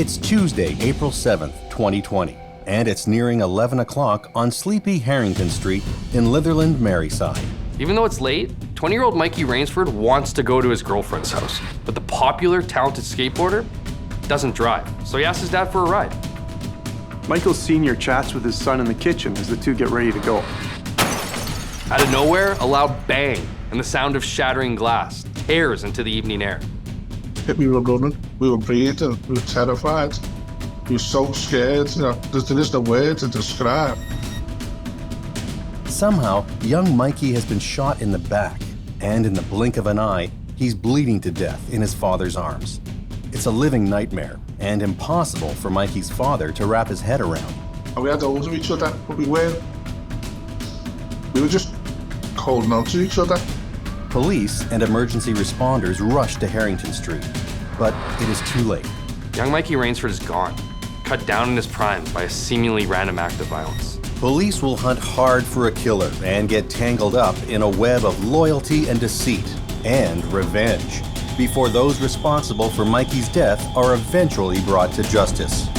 It's Tuesday, April 7th, 2020, and it's nearing 11 o'clock on sleepy Harrington Street in Litherland, Maryside. Even though it's late, 20-year-old Mikey Rainsford wants to go to his girlfriend's house, but the popular, talented skateboarder doesn't drive, so he asks his dad for a ride. Michael Sr. chats with his son in the kitchen as the two get ready to go. Out of nowhere, a loud bang and the sound of shattering glass tears into the evening air. We were running, we were breathing, we were terrified. We were so scared, there is no word to describe. Somehow, young Mikey has been shot in the back, and in the blink of an eye, he's bleeding to death in his father's arms. It's a living nightmare, and impossible for Mikey's father to wrap his head around. And we had hold of each other, but we were just holding on to each other. Police and emergency responders rush to Harrington Street, but it is too late. Young Mikey Rainsford is gone, cut down in his prime by a seemingly random act of violence. Police will hunt hard for a killer and get tangled up in a web of loyalty and deceit and revenge before those responsible for Mikey's death are eventually brought to justice.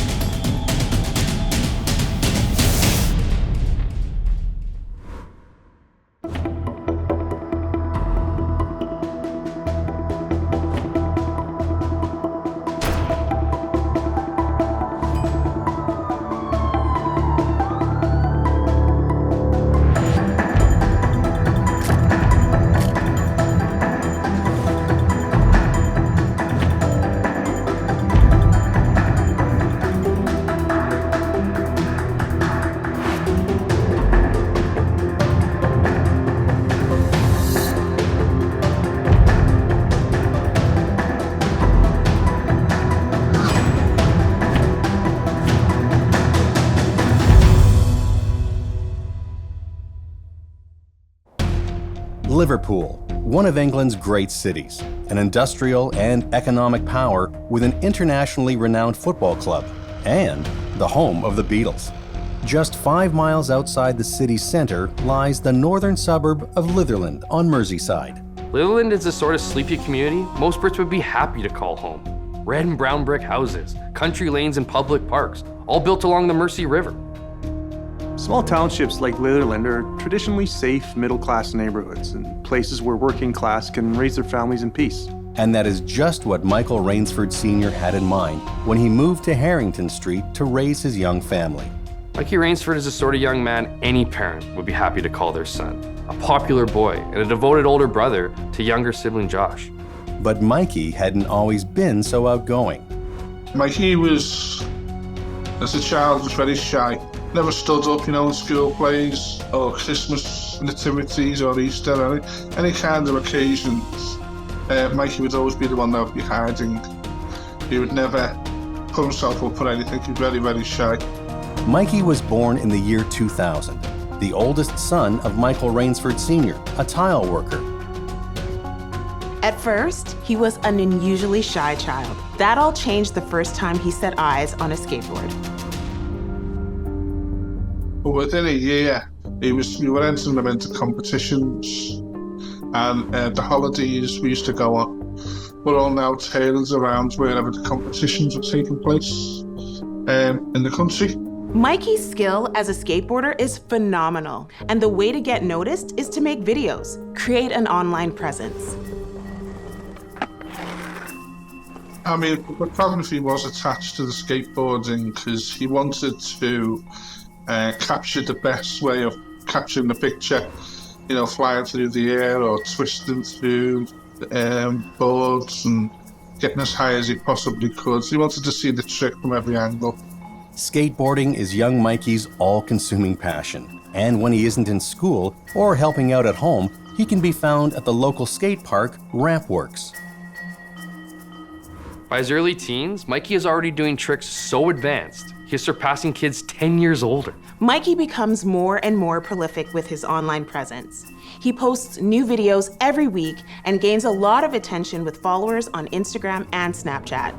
Liverpool, one of England's great cities, an industrial and economic power with an internationally renowned football club, and the home of the Beatles. Just 5 miles outside the city's center lies the northern suburb of Litherland on Merseyside. Litherland is the sort of sleepy community most Brits would be happy to call home. Red and brown brick houses, country lanes and public parks, all built along the Mersey River. Small townships like Litherland are traditionally safe, middle-class neighborhoods and places where working class can raise their families in peace. And that is just what Michael Rainsford Sr. had in mind when he moved to Harrington Street to raise his young family. Mikey Rainsford is the sort of young man any parent would be happy to call their son. A popular boy and a devoted older brother to younger sibling Josh. But Mikey hadn't always been so outgoing. Mikey was, as a child, was very shy. Never stood up, in school plays or Christmas nativities or Easter or any kind of occasions. Mikey would always be the one that would be hiding. He would never put himself up for anything. He was very, very shy. Mikey was born in the year 2000, the oldest son of Michael Rainsford Sr., a tile worker. At first, he was an unusually shy child. That all changed the first time he set eyes on a skateboard. But within a year, we were entering them into competitions, and the holidays we used to go on were all now tailored around wherever the competitions were taking place in the country. Mikey's skill as a skateboarder is phenomenal, and the way to get noticed is to make videos, create an online presence. I mean, photography was attached to the skateboarding because he wanted to capture the best way of capturing the picture, flying through the air or twisting through boards and getting as high as he possibly could. So he wanted to see the trick from every angle. Skateboarding is young Mikey's all-consuming passion, and when he isn't in school or helping out at home, he can be found at the local skate park, Rampworks. By his early teens, Mikey is already doing tricks so advanced, he is surpassing kids 10 years older. Mikey becomes more and more prolific with his online presence. He posts new videos every week and gains a lot of attention with followers on Instagram and Snapchat.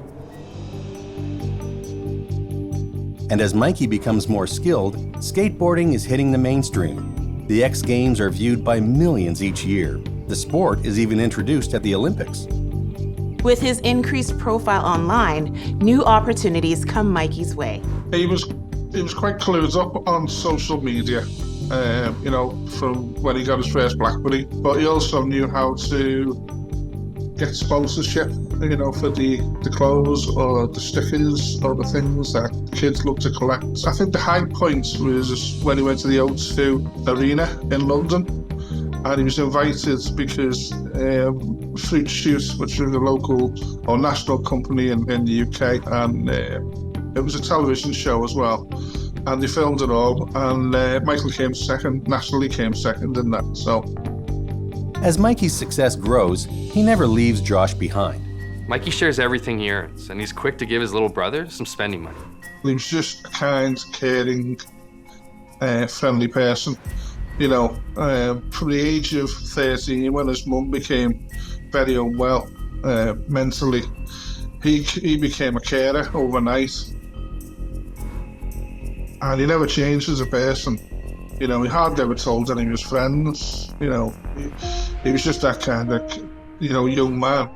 And as Mikey becomes more skilled, skateboarding is hitting the mainstream. The X Games are viewed by millions each year. The sport is even introduced at the Olympics. With his increased profile online, new opportunities come Mikey's way. He was quite clued up on social media, from when he got his first BlackBerry. But he also knew how to get sponsorship, for the clothes or the stickers or the things that kids love to collect. I think the high point was when he went to the O2 Arena in London, and he was invited because Fruit Shoot, which is a local or national company in the UK, and it was a television show as well. And they filmed it all, and Michael came second, nationally came second in that. So, as Mikey's success grows, he never leaves Josh behind. Mikey shares everything he earns, and he's quick to give his little brother some spending money. He was just a kind, caring, friendly person. From the age of 13, when his mum became very unwell mentally, he became a carer overnight. And he never changed as a person. He hardly ever told any of his friends. He was just that kind of, young man.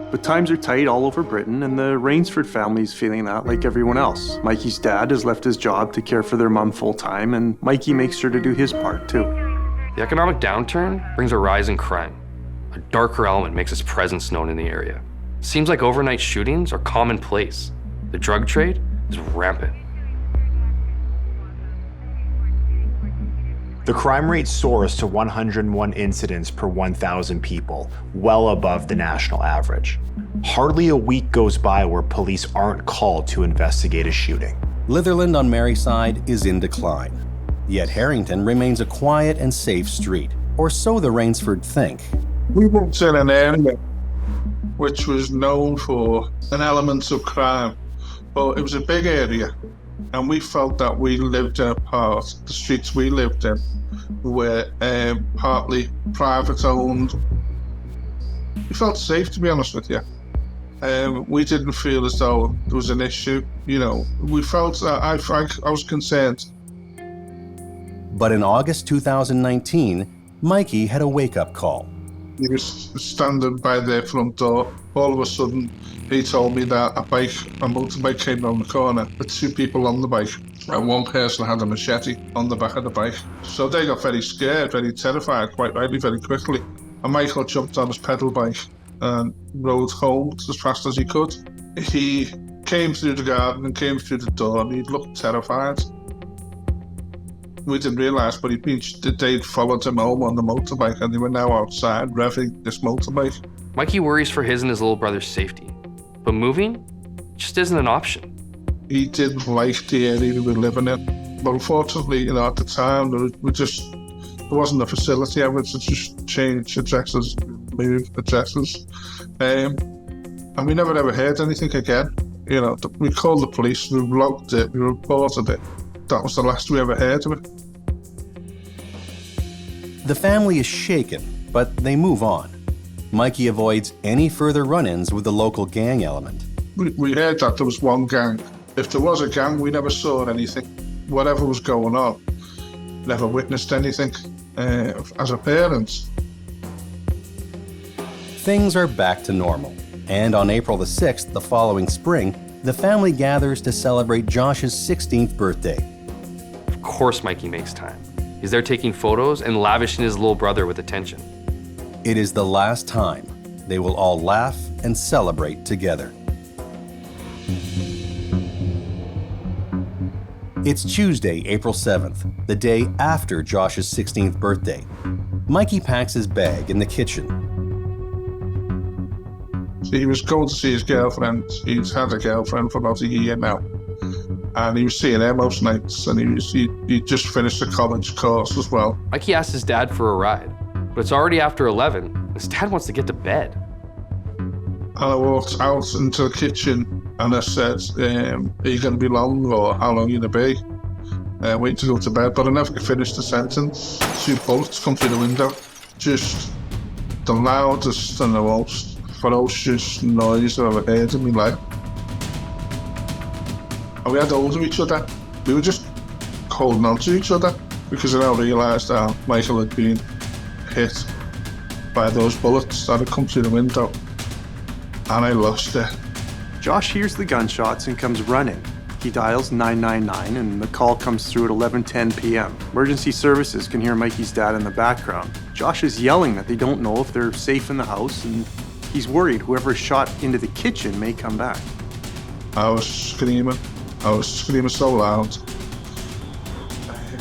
But times are tight all over Britain, and the Rainsford family's feeling that like everyone else. Mikey's dad has left his job to care for their mum full-time, and Mikey makes sure to do his part too. The economic downturn brings a rise in crime. A darker element makes its presence known in the area. Seems like overnight shootings are commonplace. The drug trade is rampant. The crime rate soars to 101 incidents per 1,000 people, well above the national average. Hardly a week goes by where police aren't called to investigate a shooting. Litherland on Merryside is in decline. Yet Harrington remains a quiet and safe street, or so the Rainsford think. We worked in an area which was known for an element of crime, but it was a big area, and we felt that we lived in a part, the streets we lived in, were partly private owned. We felt safe, to be honest with you. We didn't feel as though there was an issue. We felt that I was concerned. But in August 2019, Mikey had a wake-up call. He was standing by their front door. All of a sudden, he told me that a motorbike came around the corner with two people on the bike, and one person had a machete on the back of the bike. So they got very scared, very terrified, quite rightly, very quickly. And Michael jumped on his pedal bike and rode home as fast as he could. He came through the garden and came through the door, and he looked terrified. We didn't realise, but they'd followed him home on the motorbike, and they were now outside revving this motorbike. Mikey worries for his and his little brother's safety, but moving just isn't an option. He didn't like the area we were living in, but unfortunately, at the time, there wasn't a facility ever to just change addresses, move addresses, and we never ever heard anything again. We called the police, we logged it, we reported it. That was the last we ever heard of it. The family is shaken, but they move on. Mikey avoids any further run-ins with the local gang element. We heard that there was one gang. If there was a gang, we never saw anything. Whatever was going on, never witnessed anything as a parent. Things are back to normal, and on April the 6th, the following spring, the family gathers to celebrate Josh's 16th birthday. Of course Mikey makes time. He's there taking photos and lavishing his little brother with attention. It is the last time they will all laugh and celebrate together. It's Tuesday, April 7th, the day after Josh's 16th birthday. Mikey packs his bag in the kitchen. He was going to see his girlfriend. He's had a girlfriend for about a year now. And he was seeing her most nights, and he just finished a college course as well. Mikey asked his dad for a ride, but it's already after 11. His dad wants to get to bed. And I walked out into the kitchen and I said, are you going to be long, or how long are you going to be? Waiting to go to bed, but I never finished the sentence. Two bullets come through the window. Just the loudest and the most ferocious noise I've ever heard in my life. And we had hold of each other. We were just holding on to each other because I now realised that Michael had been hit. by those bullets that had come through the window, and I lost it. Josh hears the gunshots and comes running. He dials 999 and the call comes through at 11:10 p.m. Emergency services can hear Mikey's dad in the background. Josh is yelling that they don't know if they're safe in the house, and he's worried whoever shot into the kitchen may come back. I was screaming so loud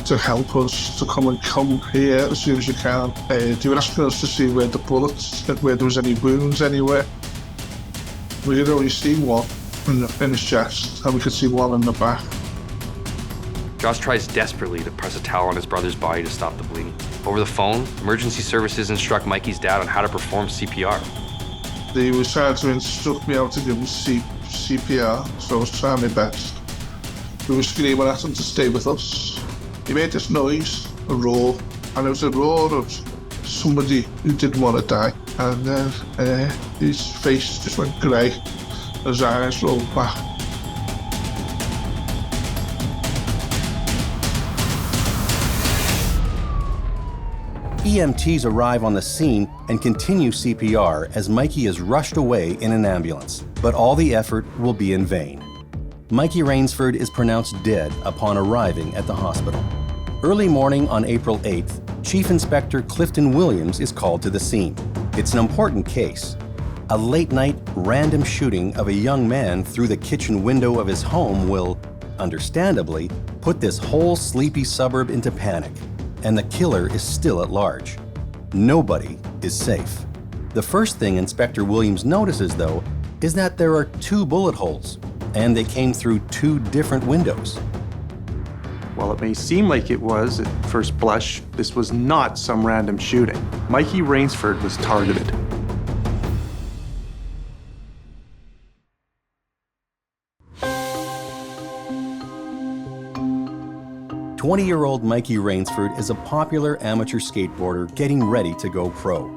to help us to come here as soon as you can. They were asking us to see where the bullets, where there was any wounds anywhere. We could only see one in his chest, and we could see one in the back. Josh tries desperately to press a towel on his brother's body to stop the bleeding. Over the phone, emergency services instruct Mikey's dad on how to perform CPR. They were trying to instruct me how to give him CPR, so I was trying my best. We were screaming at him to stay with us. He made this noise, a roar, and it was a roar of somebody who didn't want to die. And then his face just went grey, his eyes rolled back. EMTs arrive on the scene and continue CPR as Mikey is rushed away in an ambulance. But all the effort will be in vain. Mikey Rainsford is pronounced dead upon arriving at the hospital. Early morning on April 8th, Chief Inspector Clifton Williams is called to the scene. It's an important case. A late-night random shooting of a young man through the kitchen window of his home will, understandably, put this whole sleepy suburb into panic. And the killer is still at large. Nobody is safe. The first thing Inspector Williams notices, though, is that there are 2 bullet holes, and they came through 2 different windows. While it may seem like it was at first blush, this was not some random shooting. Mikey Rainsford was targeted. "20-year-old Mikey Rainsford is a popular amateur skateboarder getting ready to go pro.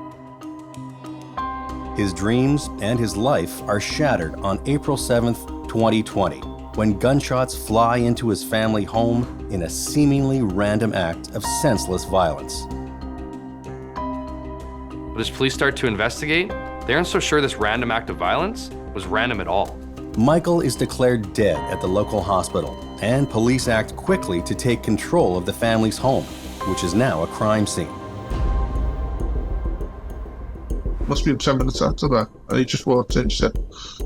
His dreams and his life are shattered on April 7th, 2020, when gunshots fly into his family home in a seemingly random act of senseless violence. But as police start to investigate, they aren't so sure this random act of violence was random at all. Michael is declared dead at the local hospital, and police act quickly to take control of the family's home, which is now a crime scene. Must be 10 minutes after that, and he just walked in and said,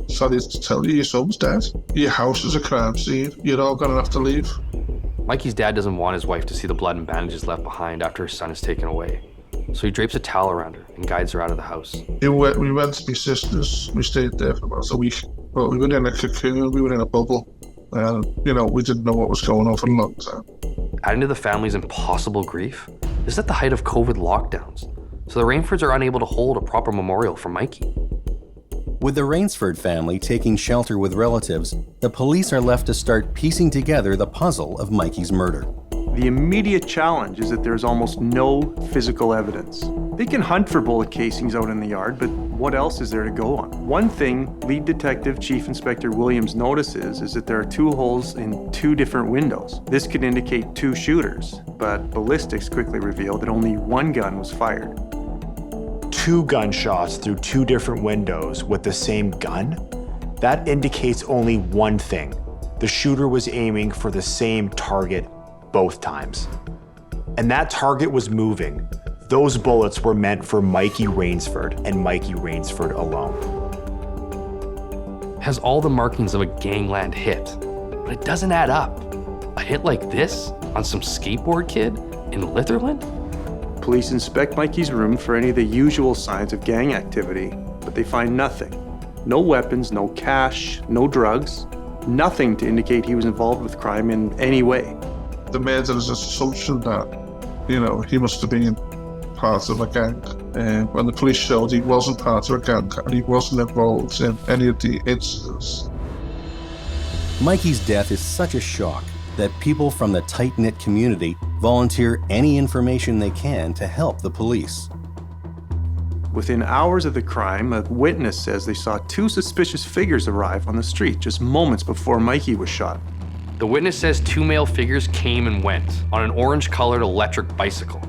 "Sorry to tell you, your son's dead. Your house is a crime scene. You're all gonna have to leave." Mikey's dad doesn't want his wife to see the blood and bandages left behind after his son is taken away. So he drapes a towel around her and guides her out of the house. We went to my sister's. We stayed there for about a week. But we were in a cocoon, we were in a bubble. And, we didn't know what was going on for a long time. Adding to the family's impossible grief, this is at the height of COVID lockdowns. So the Rainfords are unable to hold a proper memorial for Mikey. With the Rainsford family taking shelter with relatives, the police are left to start piecing together the puzzle of Mikey's murder. The immediate challenge is that there's almost no physical evidence. They can hunt for bullet casings out in the yard, but what else is there to go on? One thing lead detective Chief Inspector Williams notices is that there are 2 holes in 2 different windows. This could indicate 2 shooters, but ballistics quickly revealed that only 1 gun was fired. 2 gunshots through 2 different windows with the same gun? That indicates only one thing. The shooter was aiming for the same target both times. And that target was moving. Those bullets were meant for Mikey Rainsford and Mikey Rainsford alone. It has all the markings of a gangland hit, but it doesn't add up. A hit like this on some skateboard kid in Litherland? Police inspect Mikey's room for any of the usual signs of gang activity, but they find nothing. No weapons, no cash, no drugs, nothing to indicate he was involved with crime in any way. The murderer's assumption that, he must have been part of a gang. When the police showed he wasn't part of a gang and he wasn't involved in any of the incidents. Mikey's death is such a shock that people from the tight-knit community volunteer any information they can to help the police. Within hours of the crime, a witness says they saw 2 suspicious figures arrive on the street just moments before Mikey was shot. The witness says 2 male figures came and went on an orange-colored electric bicycle.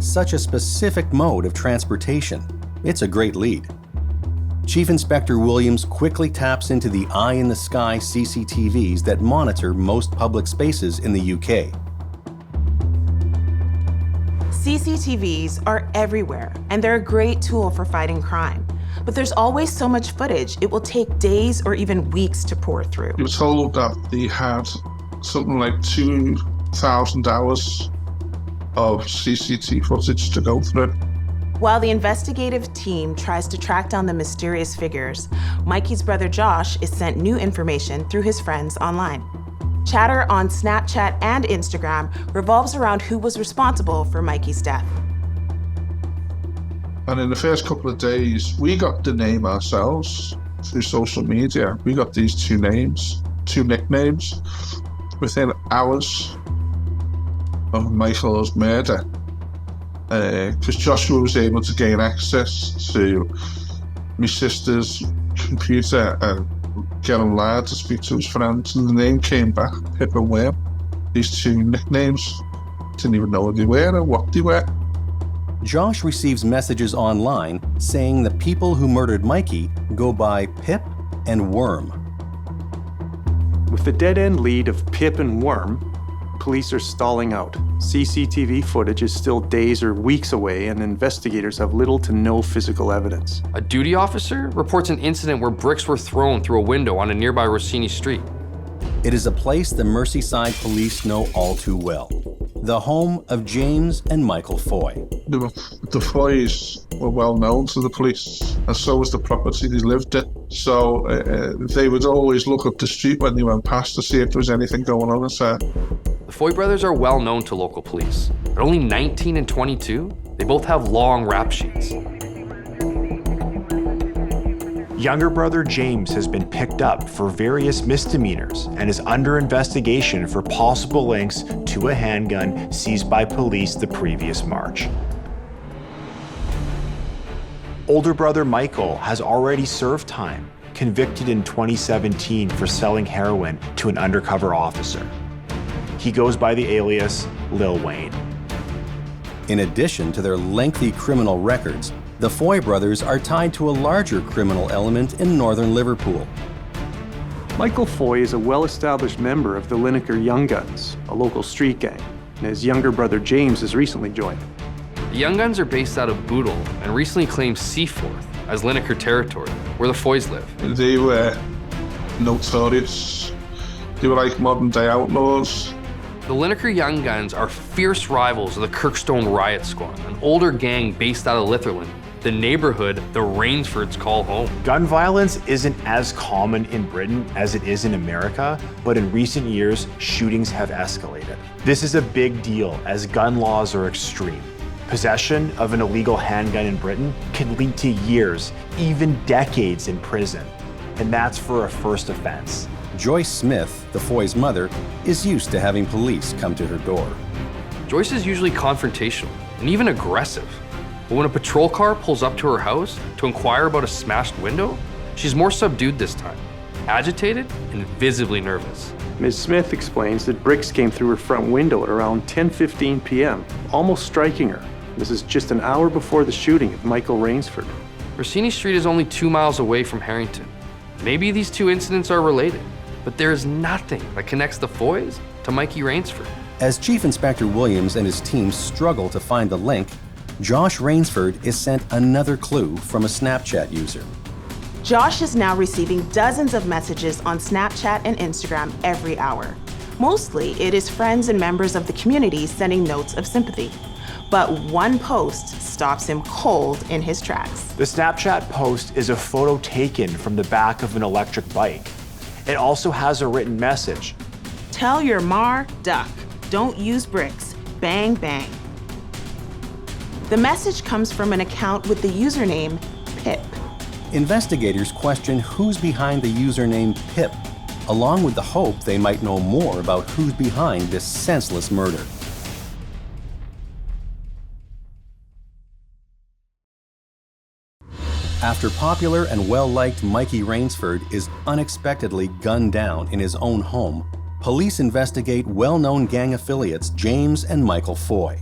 Such a specific mode of transportation, It's a great lead. Chief Inspector Williams quickly taps into the eye-in-the-sky CCTVs that monitor most public spaces in the UK. CCTVs are everywhere, and they're a great tool for fighting crime. But there's always so much footage, it will take days or even weeks to pour through. We were told that they had something like 2,000 hours of CCTV footage to go through. While the investigative team tries to track down the mysterious figures, Mikey's brother Josh is sent new information through his friends online. Chatter on Snapchat and Instagram revolves around who was responsible for Mikey's death. And in the first couple of days, we got the name ourselves through social media. We got these two nicknames, within hours of Michael's murder. Because Joshua was able to gain access to my sister's computer and get online to speak to his friends, and the name came back, Pip and Worm. These two nicknames, didn't even know what they were or what they were. Josh receives messages online saying the people who murdered Mikey go by Pip and Worm. With the dead-end lead of Pip and Worm, police are stalling out. CCTV footage is still days or weeks away, and investigators have little to no physical evidence. A duty officer reports an incident where bricks were thrown through a window on a nearby Rossini Street. It is a place the Merseyside police know all too well. The home of James and Michael Foy. The Foys were well known to the police, and so was the property they lived in. So they would always look up the street when they went past to see if there was anything going on inside. The Foy brothers are well known to local police. At only 19 and 22, they both have long rap sheets. Younger brother James has been picked up for various misdemeanors and is under investigation for possible links to a handgun seized by police the previous March. Older brother Michael has already served time, convicted in 2017 for selling heroin to an undercover officer. He goes by the alias Lil Wayne. In addition to their lengthy criminal records, the Foy brothers are tied to a larger criminal element in northern Liverpool. Michael Foy is a well-established member of the Lineker Young Guns, a local street gang, and his younger brother James has recently joined. The Young Guns are based out of Bootle and recently claimed Seaforth as Lineker territory, where the Foys live. They were notorious. They were like modern-day outlaws. The Lineker Young Guns are fierce rivals of the Kirkstone Riot Squad, an older gang based out of Litherland, the neighborhood the Rainsfords call home. Gun violence isn't as common in Britain as it is in America, but in recent years, shootings have escalated. This is a big deal as gun laws are extreme. Possession of an illegal handgun in Britain can lead to years, even decades in prison, and that's for a first offense. Joyce Smith, the Foy's mother, is used to having police come to her door. Joyce is usually confrontational and even aggressive. But when a patrol car pulls up to her house to inquire about a smashed window, she's more subdued this time, agitated and visibly nervous. Ms. Smith explains that bricks came through her front window at around 10:15 p.m., almost striking her. This is just an hour before the shooting of Michael Rainsford. Rossini Street is only 2 miles away from Harrington. Maybe these two incidents are related, but there is nothing that connects the Foys to Mikey Rainsford. As Chief Inspector Williams and his team struggle to find the link, Josh Rainsford is sent another clue from a Snapchat user. Josh is now receiving dozens of messages on Snapchat and Instagram every hour. Mostly, it is friends and members of the community sending notes of sympathy. But one post stops him cold in his tracks. The Snapchat post is a photo taken from the back of an electric bike. It also has a written message. Tell your mar, duck. Don't use bricks. Bang, bang. The message comes from an account with the username Pip. Investigators question who's behind the username Pip, along with the hope they might know more about who's behind this senseless murder. After popular and well-liked Mikey Rainsford is unexpectedly gunned down in his own home, police investigate well-known gang affiliates James and Michael Foy.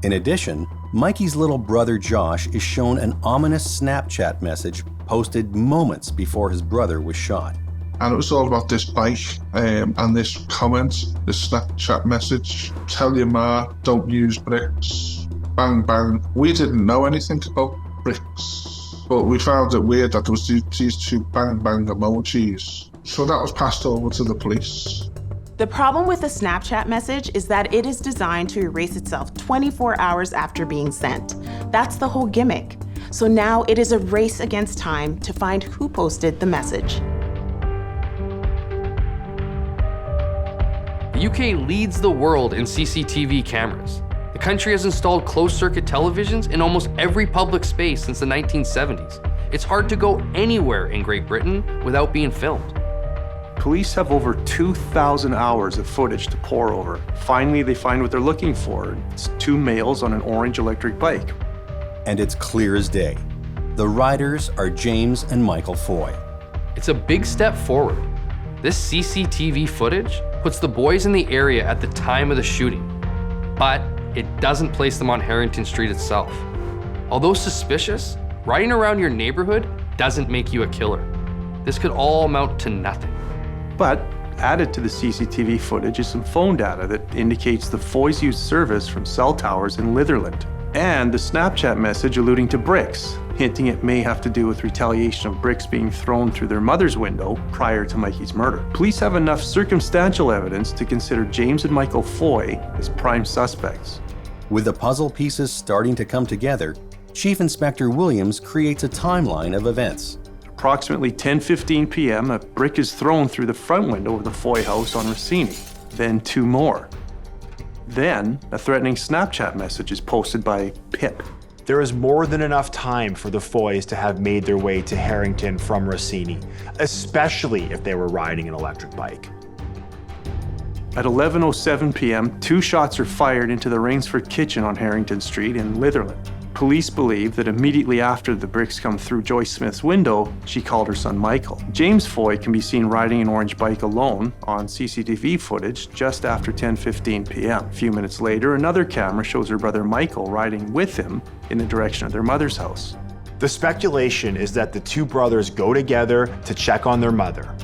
In addition, Mikey's little brother Josh is shown an ominous Snapchat message posted moments before his brother was shot. And it was all about this bike and this comment, this Snapchat message. Tell your ma, don't use bricks. Bang, bang. We didn't know anything about bricks, but we found it weird that there was these two bang, bang emojis. So that was passed over to the police. The problem with the Snapchat message is that it is designed to erase itself 24 hours after being sent. That's the whole gimmick. So now it is a race against time to find who posted the message. The UK leads the world in CCTV cameras. The country has installed closed-circuit televisions in almost every public space since the 1970s. It's hard to go anywhere in Great Britain without being filmed. Police have over 2,000 hours of footage to pore over. Finally, they find what they're looking for. It's two males on an orange electric bike. And it's clear as day. The riders are James and Michael Foy. It's a big step forward. This CCTV footage puts the boys in the area at the time of the shooting, but it doesn't place them on Harrington Street itself. Although suspicious, riding around your neighborhood doesn't make you a killer. This could all amount to nothing. But added to the CCTV footage is some phone data that indicates the Foys used service from cell towers in Litherland, and the Snapchat message alluding to bricks, hinting it may have to do with retaliation of bricks being thrown through their mother's window prior to Mikey's murder. Police have enough circumstantial evidence to consider James and Michael Foy as prime suspects. With the puzzle pieces starting to come together, Chief Inspector Williams creates a timeline of events. Approximately 10:15 p.m., a brick is thrown through the front window of the Foy house on Rossini. Then two more. Then, a threatening Snapchat message is posted by Pip. There is more than enough time for the Foys to have made their way to Harrington from Rossini, especially if they were riding an electric bike. At 11:07 p.m., two shots are fired into the Rainsford kitchen on Harrington Street in Litherland. Police believe that immediately after the bricks come through Joyce Smith's window, she called her son Michael. James Foy can be seen riding an orange bike alone on CCTV footage just after 10:15 p.m. A few minutes later, another camera shows her brother Michael riding with him in the direction of their mother's house. The speculation is that the two brothers go together to check on their mother.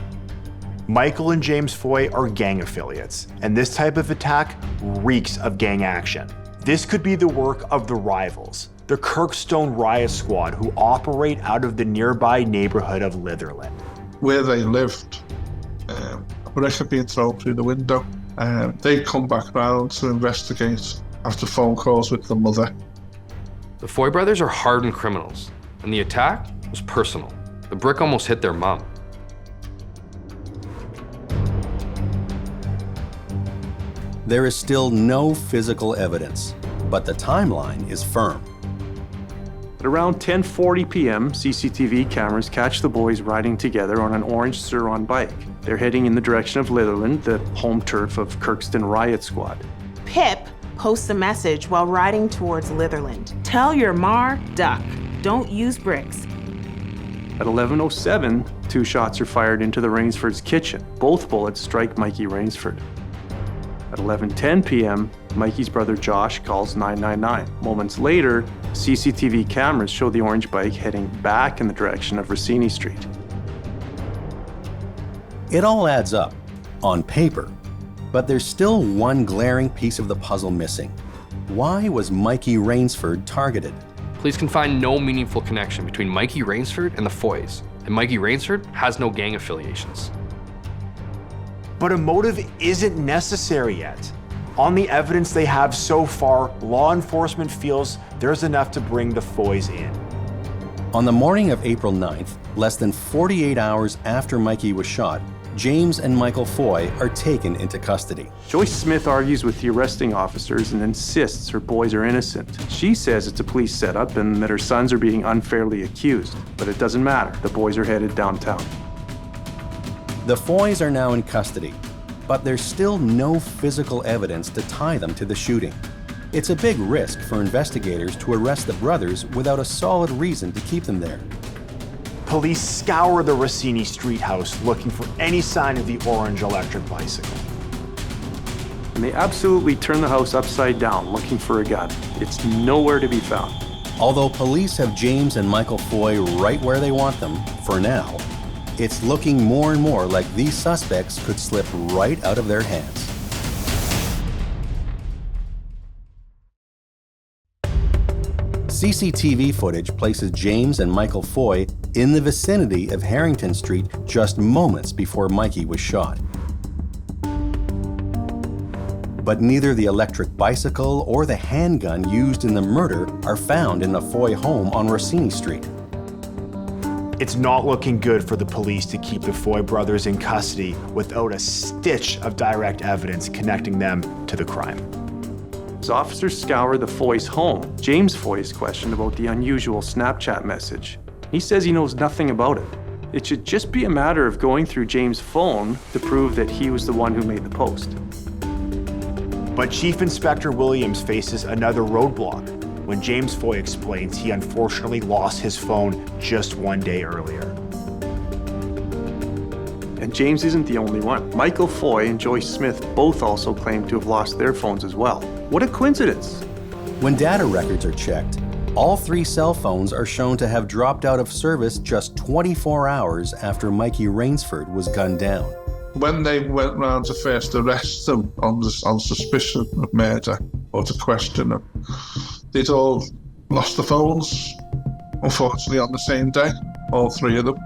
Michael and James Foy are gang affiliates, and this type of attack reeks of gang action. This could be the work of the rivals, the Kirkstone Riot Squad, who operate out of the nearby neighborhood of Litherland. Where they lived, a brick had been thrown through the window. They'd come back round to investigate after phone calls with the mother. The Foy brothers are hardened criminals, and the attack was personal. The brick almost hit their mom. There is still no physical evidence, but the timeline is firm. At around 10:40 p.m., CCTV cameras catch the boys riding together on an orange Sur-Ron bike. They're heading in the direction of Litherland, the home turf of Kirkstone Riot Squad. Pip posts a message while riding towards Litherland. Tell your mar, duck. Don't use bricks. At 11:07, two shots are fired into the Rainsford's kitchen. Both bullets strike Mikey Rainsford. At 11:10 p.m., Mikey's brother Josh calls 999. Moments later, CCTV cameras show the orange bike heading back in the direction of Rossini Street. It all adds up, on paper, but there's still one glaring piece of the puzzle missing. Why was Mikey Rainsford targeted? Police can find no meaningful connection between Mikey Rainsford and the Foys, and Mikey Rainsford has no gang affiliations. But a motive isn't necessary yet. On the evidence they have so far, law enforcement feels there's enough to bring the Foys in. On the morning of April 9th, less than 48 hours after Mikey was shot, James and Michael Foy are taken into custody. Joyce Smith argues with the arresting officers and insists her boys are innocent. She says it's a police setup and that her sons are being unfairly accused. But it doesn't matter. The boys are headed downtown. The Foys are now in custody, but there's still no physical evidence to tie them to the shooting. It's a big risk for investigators to arrest the brothers without a solid reason to keep them there. Police scour the Rossini Street house looking for any sign of the orange electric bicycle. and they absolutely turn the house upside down looking for a gun. It's nowhere to be found. Although police have James and Michael Foy right where they want them, for now, it's looking more and more like these suspects could slip right out of their hands. CCTV footage places James and Michael Foy in the vicinity of Harrington Street just moments before Mikey was shot. But neither the electric bicycle or the handgun used in the murder are found in the Foy home on Rossini Street. It's not looking good for the police to keep the Foy brothers in custody without a stitch of direct evidence connecting them to the crime. As officers scour the Foy's home, James Foy is questioned about the unusual Snapchat message. He says he knows nothing about it. It should just be a matter of going through James' phone to prove that he was the one who made the post. But Chief Inspector Williams faces another roadblock when James Foy explains he unfortunately lost his phone just one day earlier. And James isn't the only one. Michael Foy and Joyce Smith both also claim to have lost their phones as well. What a coincidence! When data records are checked, all three cell phones are shown to have dropped out of service just 24 hours after Mikey Rainsford was gunned down. When they went round to first arrest them on suspicion of murder or to question them, they'd all lost the phones, unfortunately, on the same day, all three of them.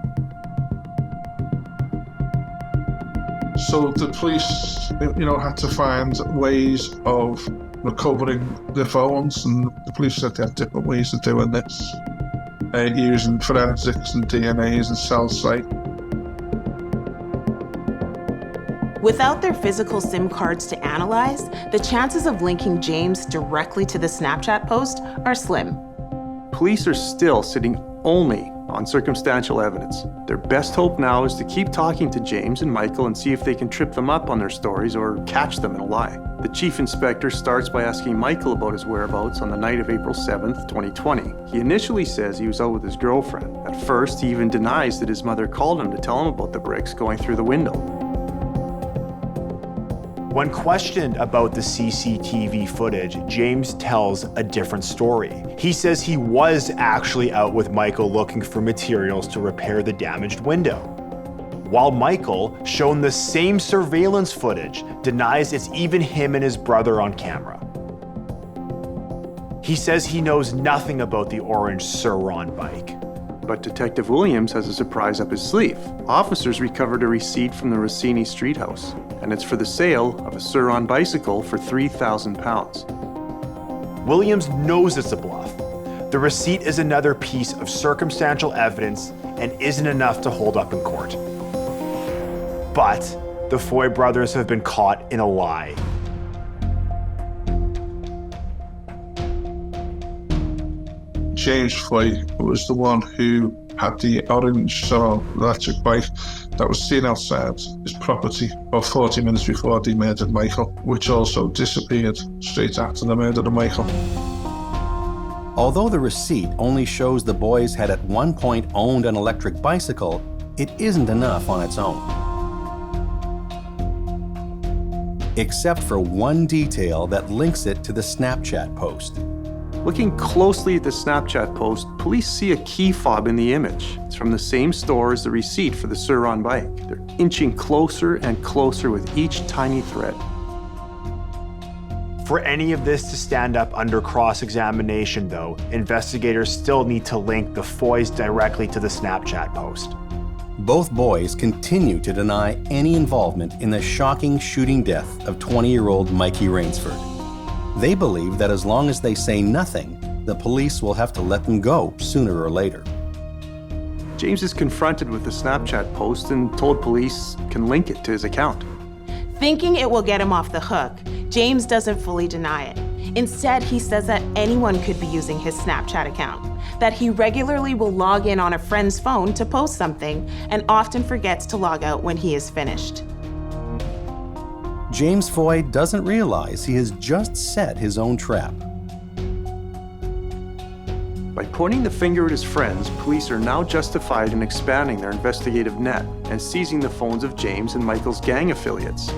So the police, had to find ways of recovering the phones, and the police said they had different ways of doing this, using forensics and DNAs and cell site. Without their physical SIM cards to analyze, the chances of linking James directly to the Snapchat post are slim. Police are still sitting only on circumstantial evidence. Their best hope now is to keep talking to James and Michael and see if they can trip them up on their stories or catch them in a lie. The chief inspector starts by asking Michael about his whereabouts on the night of April 7th, 2020. He initially says he was out with his girlfriend. At first, he even denies that his mother called him to tell him about the bricks going through the window. When questioned about the CCTV footage, James tells a different story. He says he was actually out with Michael looking for materials to repair the damaged window, while Michael, shown the same surveillance footage, denies it's even him and his brother on camera. He says he knows nothing about the orange Sur-Ron bike. But Detective Williams has a surprise up his sleeve. Officers recovered a receipt from the Rossini Street house, and it's for the sale of a Sur-Ron bicycle for £3,000. Williams knows it's a bluff. The receipt is another piece of circumstantial evidence and isn't enough to hold up in court. But the Foy brothers have been caught in a lie. James Foy was the one who had the orange electric bike that was seen outside his property about 40 minutes before they murdered Michael, which also disappeared straight after the murder of Michael. Although the receipt only shows the boys had at one point owned an electric bicycle, it isn't enough on its own. Except for one detail that links it to the Snapchat post. Looking closely at the Snapchat post, police see a key fob in the image. It's from the same store as the receipt for the Sur-Ron bike. They're inching closer and closer with each tiny thread. For any of this to stand up under cross-examination, though, investigators still need to link the Foys directly to the Snapchat post. Both boys continue to deny any involvement in the shocking shooting death of 20-year-old Mikey Rainsford. They believe that as long as they say nothing, the police will have to let them go sooner or later. James is confronted with the Snapchat post and told police can link it to his account. Thinking it will get him off the hook, James doesn't fully deny it. Instead, he says that anyone could be using his Snapchat account, that he regularly will log in on a friend's phone to post something and often forgets to log out when he is finished. James Foy doesn't realize he has just set his own trap. By pointing the finger at his friends, police are now justified in expanding their investigative net and seizing the phones of James and Michael's gang affiliates.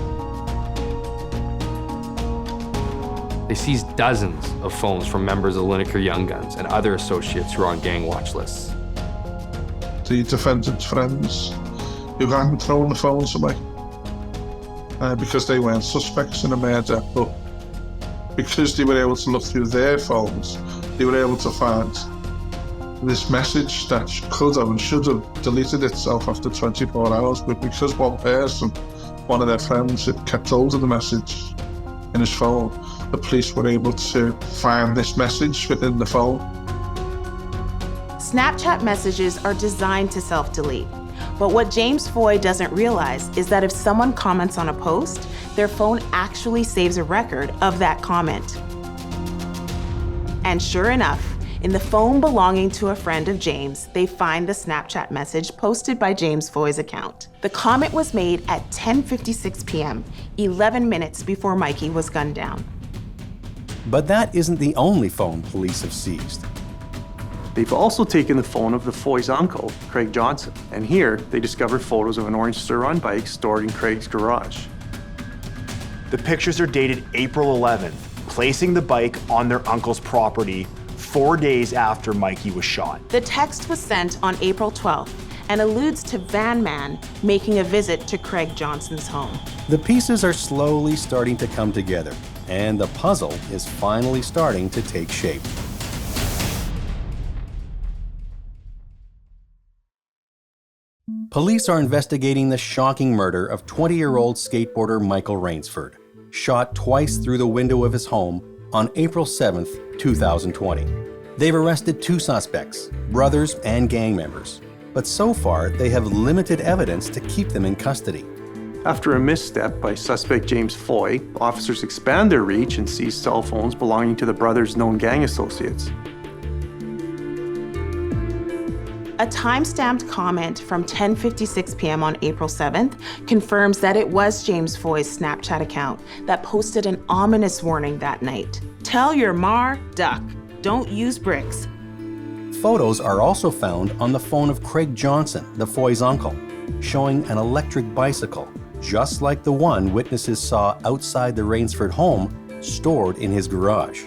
They seized dozens of phones from members of Lineker Young Guns and other associates who are on gang watch lists. The defendant's friends who hadn't thrown the phones away because they weren't suspects in a murder, but because they were able to look through their phones, they were able to find this message that could have and should have deleted itself after 24 hours, but because one person, one of their friends, had kept hold of the message in his phone, the police were able to find this message within the phone. Snapchat messages are designed to self-delete. But what James Foy doesn't realize is that if someone comments on a post, their phone actually saves a record of that comment. And sure enough, in the phone belonging to a friend of James, they find the Snapchat message posted by James Foy's account. The comment was made at 10:56 p.m., 11 minutes before Mikey was gunned down. But that isn't the only phone police have seized. They've also taken the phone of the Foy's uncle, Craig Johnson, and here they discovered photos of an orange Sur-Ron bike stored in Craig's garage. The pictures are dated April 11th, placing the bike on their uncle's property 4 days after Mikey was shot. The text was sent on April 12th and alludes to Van Man making a visit to Craig Johnson's home. The pieces are slowly starting to come together, and the puzzle is finally starting to take shape. Police are investigating the shocking murder of 20-year-old skateboarder Michael Rainsford, shot twice through the window of his home on April 7th, 2020. They've arrested 2 suspects, brothers and gang members, but so far they have limited evidence to keep them in custody. After a misstep by suspect James Foy, officers expand their reach and seize cell phones belonging to the brothers' known gang associates. A time-stamped comment from 10:56 p.m. on April 7th confirms that it was James Foy's Snapchat account that posted an ominous warning that night. Tell your mar, duck. Don't use bricks. Photos are also found on the phone of Craig Johnson, the Foy's uncle, showing an electric bicycle, just like the one witnesses saw outside the Rainsford home, stored in his garage.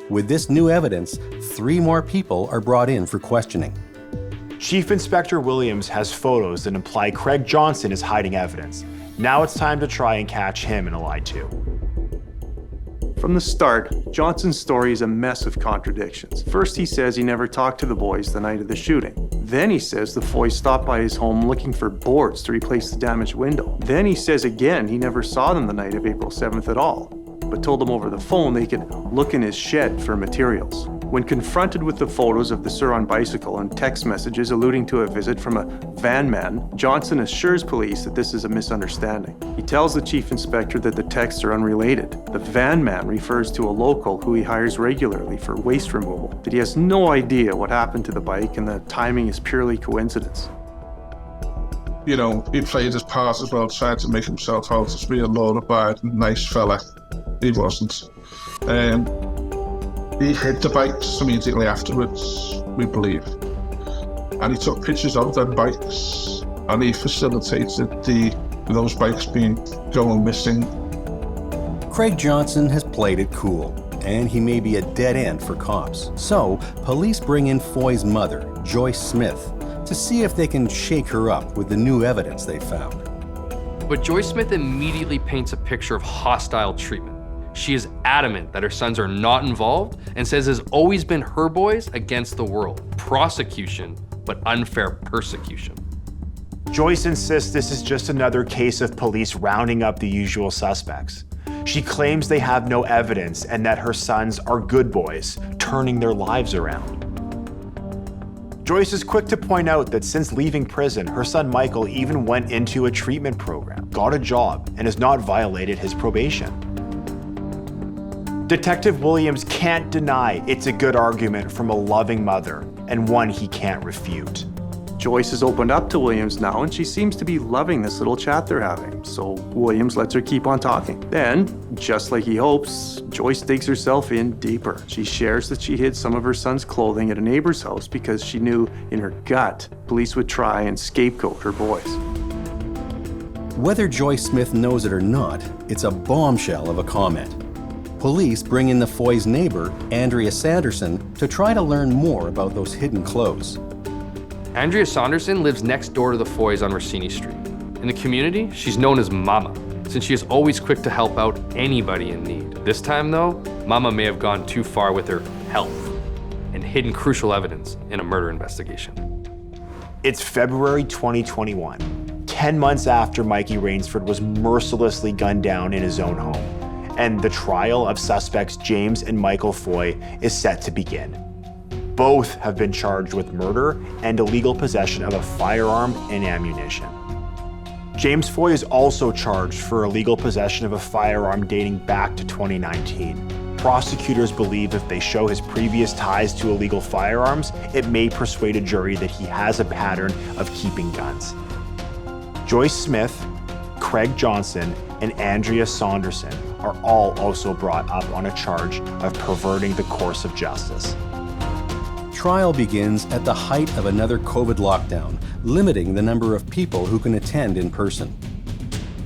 With this new evidence, 3 more people are brought in for questioning. Chief Inspector Williams has photos that imply Craig Johnson is hiding evidence. Now it's time to try and catch him in a lie too. From the start, Johnson's story is a mess of contradictions. First, he says he never talked to the boys the night of the shooting. Then he says the Foys stopped by his home looking for boards to replace the damaged window. Then he says again he never saw them the night of April 7th at all, but told them over the phone they could look in his shed for materials. When confronted with the photos of the Sur-Ron bicycle and text messages alluding to a visit from a van man, Johnson assures police that this is a misunderstanding. He tells the chief inspector that the texts are unrelated. The van man refers to a local who he hires regularly for waste removal, that he has no idea what happened to the bike and the timing is purely coincidence. You know, he played his part as well, tried to make himself out to be a law-abiding, nice fella. He wasn't. He hid the bikes immediately afterwards, we believe. And he took pictures of them bikes, and he facilitated those bikes going missing. Craig Johnson has played it cool, and he may be a dead end for cops. So, police bring in Foy's mother, Joyce Smith, to see if they can shake her up with the new evidence they found. But Joyce Smith immediately paints a picture of hostile treatment. She is adamant that her sons are not involved and says it's always been her boys against the world. Prosecution, but unfair persecution. Joyce insists this is just another case of police rounding up the usual suspects. She claims they have no evidence and that her sons are good boys, turning their lives around. Joyce is quick to point out that since leaving prison, her son Michael even went into a treatment program, got a job, and has not violated his probation. Detective Williams can't deny it's a good argument from a loving mother, and one he can't refute. Joyce has opened up to Williams now, and she seems to be loving this little chat they're having, so Williams lets her keep on talking. Then, just like he hopes, Joyce digs herself in deeper. She shares that she hid some of her son's clothing at a neighbor's house because she knew in her gut police would try and scapegoat her boys. Whether Joyce Smith knows it or not, it's a bombshell of a comment. Police bring in the Foy's neighbor, Andrea Sanderson, to try to learn more about those hidden clothes. Andrea Saunderson lives next door to the Foys on Rossini Street. In the community, she's known as Mama, since she is always quick to help out anybody in need. This time, though, Mama may have gone too far with her help and hidden crucial evidence in a murder investigation. It's February 2021, 10 months after Mikey Rainsford was mercilessly gunned down in his own home, and the trial of suspects James and Michael Foy is set to begin. Both have been charged with murder and illegal possession of a firearm and ammunition. James Foy is also charged for illegal possession of a firearm dating back to 2019. Prosecutors believe if they show his previous ties to illegal firearms, it may persuade a jury that he has a pattern of keeping guns. Joyce Smith, Craig Johnson, and Andrea Saunderson are all also brought up on a charge of perverting the course of justice. Trial begins at the height of another COVID lockdown, limiting the number of people who can attend in person.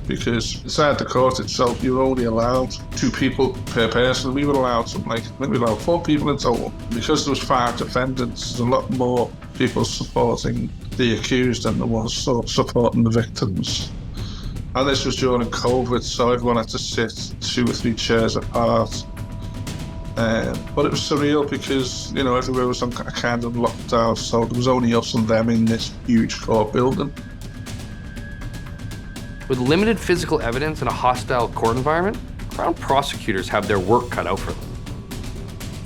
Because inside the court itself, you're only allowed 2 people per person. We were allowed something like, I think we were allowed 4 people in total. Because there was 5 defendants, there's a lot more people supporting the accused than there was supporting the victims. And this was during COVID, so everyone had to sit 2 or 3 chairs apart. But it was surreal because, you know, everywhere was on a kind of lockdown, so there was only us and them in this huge court building. With limited physical evidence and a hostile court environment, Crown prosecutors have their work cut out for them.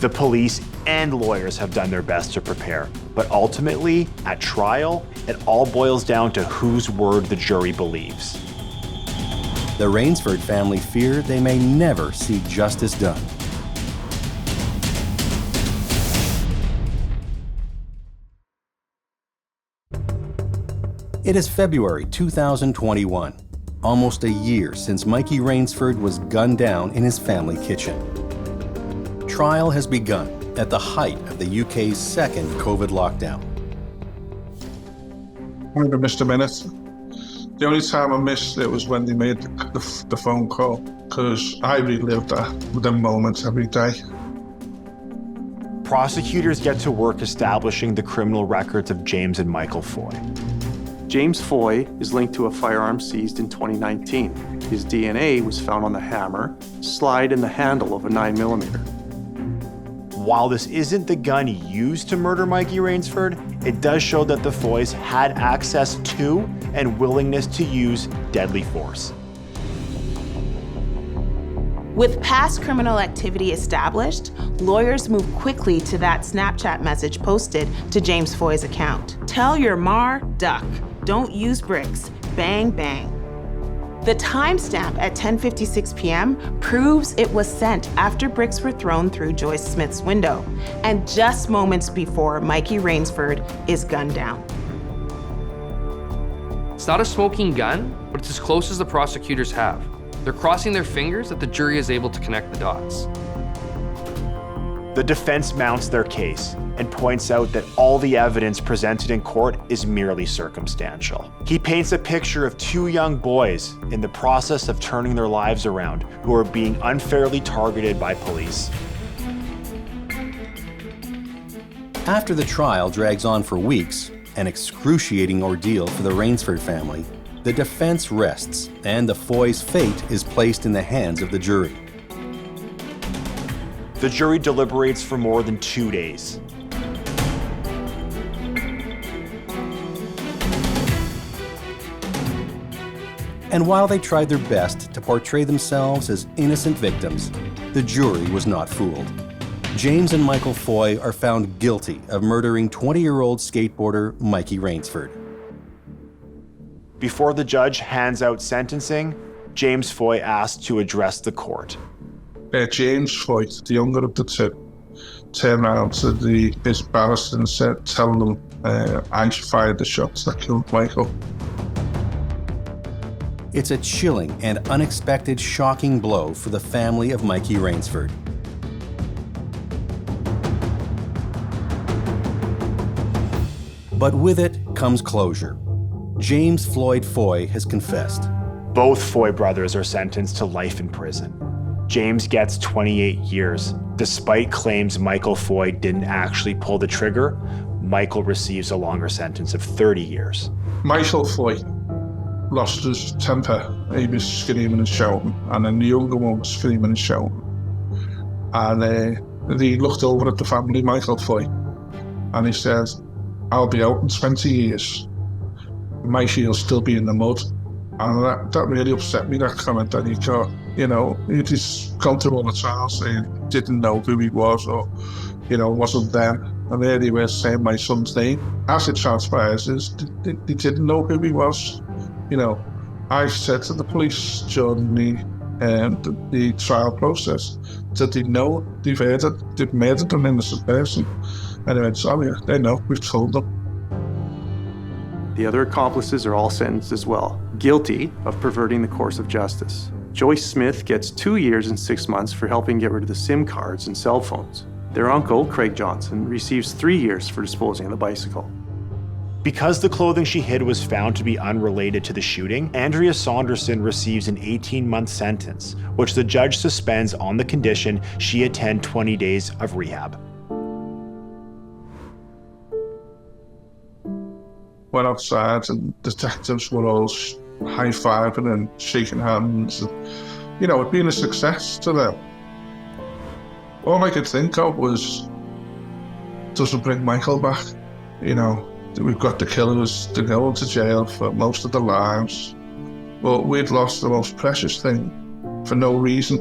The police and lawyers have done their best to prepare, but ultimately, at trial, it all boils down to whose word the jury believes. The Rainsford family fear they may never see justice done. It is February 2021, almost a year since Mikey Rainsford was gunned down in his family kitchen. Trial has begun at the height of the UK's second COVID lockdown. I never missed a minute. The only time I missed it was when they made the phone call, because I relived the moment every day. Prosecutors get to work establishing the criminal records of James and Michael Foy. James Foy is linked to a firearm seized in 2019. His DNA was found on the hammer, slide, and the handle of a 9mm. While this isn't the gun used to murder Mikey Rainsford, it does show that the Foys had access to and willingness to use deadly force. With past criminal activity established, lawyers move quickly to that Snapchat message posted to James Foy's account. Tell your mar, duck. Don't use bricks. Bang, bang. The timestamp at 10:56 p.m. proves it was sent after bricks were thrown through Joyce Smith's window, and just moments before Mikey Rainsford is gunned down. It's not a smoking gun, but it's as close as the prosecutors have. They're crossing their fingers that the jury is able to connect the dots. The defense mounts their case and points out that all the evidence presented in court is merely circumstantial. He paints a picture of 2 young boys in the process of turning their lives around who are being unfairly targeted by police. After the trial drags on for weeks, an excruciating ordeal for the Rainsford family, the defense rests and the Foy's fate is placed in the hands of the jury. The jury deliberates for more than 2 days. And while they tried their best to portray themselves as innocent victims, the jury was not fooled. James and Michael Foy are found guilty of murdering 20-year-old skateboarder Mikey Rainsford. Before the judge hands out sentencing, James Foy asks to address the court. James Foy, the younger of the 2, turned around to his barrister and said, telling them, I fired the shots that killed Michael. It's a chilling and unexpected shocking blow for the family of Mikey Rainsford. But with it comes closure. James Floyd Foy has confessed. Both Foy brothers are sentenced to life in prison. James gets 28 years. Despite claims Michael Foy didn't actually pull the trigger, Michael receives a longer sentence of 30 years. Michael Foy lost his temper. He was screaming and shouting, and then the younger one was screaming and shouting. And he looked over at the family, Michael Foy, and he said, "I'll be out in 20 years. Mikey will still be in the mud." And that really upset me, that comment. And he got, he just gone through all the trial saying he didn't know who he was, or, wasn't them. And there he was saying my son's name. As it transpires, they didn't know who he was. I said to the police during the trial process, did they know they've murdered an innocent person? And they went, "Oh yeah, they know, we've told them." The other accomplices are all sentenced as well, guilty of perverting the course of justice. Joyce Smith gets 2 years and 6 months for helping get rid of the SIM cards and cell phones. Their uncle, Craig Johnson, receives 3 years for disposing of the bicycle. Because the clothing she hid was found to be unrelated to the shooting, Andrea Saunderson receives an 18-month sentence, which the judge suspends on the condition she attend 20 days of rehab. Went outside and detectives were all high-fiving and shaking hands. And, it'd been a success to them. All I could think of was, doesn't bring Michael back. We've got the killers, they're going to jail for most of their lives. But we'd lost the most precious thing for no reason,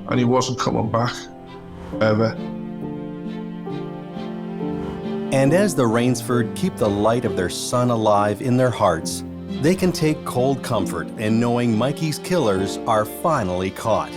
and he wasn't coming back, ever. And as the Rainsford keep the light of their son alive in their hearts, they can take cold comfort in knowing Mikey's killers are finally caught.